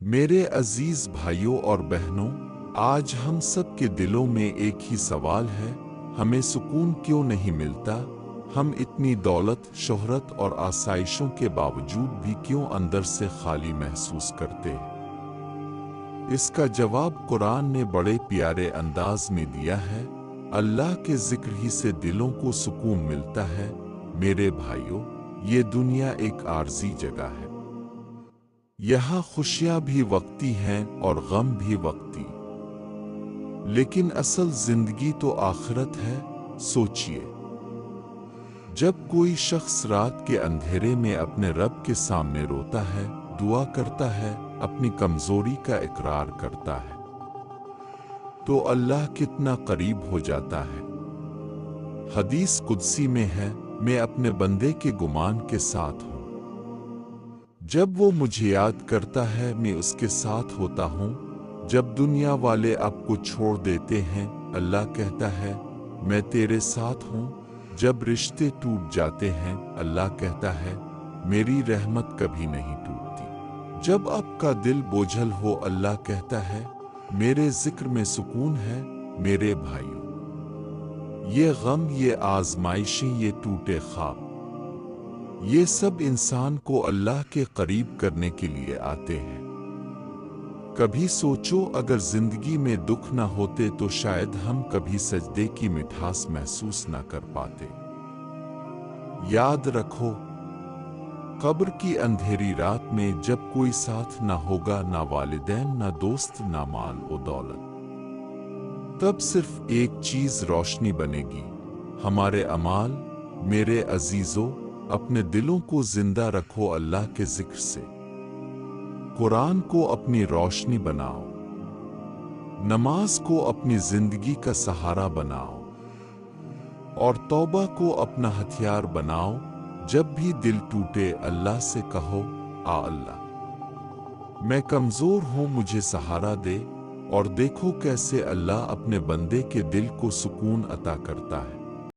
میرے عزیز بھائیوں اور بہنوں، آج ہم سب کے دلوں میں ایک ہی سوال ہے، ہمیں سکون کیوں نہیں ملتا؟ ہم اتنی دولت، شہرت اور آسائشوں کے باوجود بھی کیوں اندر سے خالی محسوس کرتے ہیں؟ اس کا جواب قرآن نے بڑے پیارے انداز میں دیا ہے۔ اللہ کے ذکر ہی سے دلوں کو سکون ملتا ہے۔ میرے بھائیوں، یہ دنیا ایک عارضی جگہ ہے۔ یہاں خوشیاں بھی وقتی ہیں اور غم بھی وقتی، لیکن اصل زندگی تو آخرت ہے۔ سوچئے، جب کوئی شخص رات کے اندھیرے میں اپنے رب کے سامنے روتا ہے، دعا کرتا ہے، اپنی کمزوری کا اقرار کرتا ہے، تو اللہ کتنا قریب ہو جاتا ہے۔ حدیث قدسی میں ہے، میں اپنے بندے کے گمان کے ساتھ ہوں۔ جب وہ مجھے یاد کرتا ہے میں اس کے ساتھ ہوتا ہوں۔ جب دنیا والے آپ کو چھوڑ دیتے ہیں، اللہ کہتا ہے، میں تیرے ساتھ ہوں۔ جب رشتے ٹوٹ جاتے ہیں، اللہ کہتا ہے، میری رحمت کبھی نہیں ٹوٹتی۔ جب آپ کا دل بوجھل ہو، اللہ کہتا ہے، میرے ذکر میں سکون ہے۔ میرے بھائیوں، یہ غم، یہ آزمائشیں، یہ ٹوٹے خواب، یہ سب انسان کو اللہ کے قریب کرنے کے لیے آتے ہیں۔ کبھی سوچو، اگر زندگی میں دکھ نہ ہوتے تو شاید ہم کبھی سجدے کی مٹھاس محسوس نہ کر پاتے۔ یاد رکھو، قبر کی اندھیری رات میں جب کوئی ساتھ نہ ہوگا، نہ والدین، نہ دوست، نہ مال و دولت، تب صرف ایک چیز روشنی بنے گی، ہمارے اعمال۔ میرے عزیزو، اپنے دلوں کو زندہ رکھو اللہ کے ذکر سے۔ قرآن کو اپنی روشنی بناؤ، نماز کو اپنی زندگی کا سہارا بناؤ، اور توبہ کو اپنا ہتھیار بناؤ۔ جب بھی دل ٹوٹے، اللہ سے کہو، آ اللہ، میں کمزور ہوں، مجھے سہارا دے۔ اور دیکھو کیسے اللہ اپنے بندے کے دل کو سکون عطا کرتا ہے۔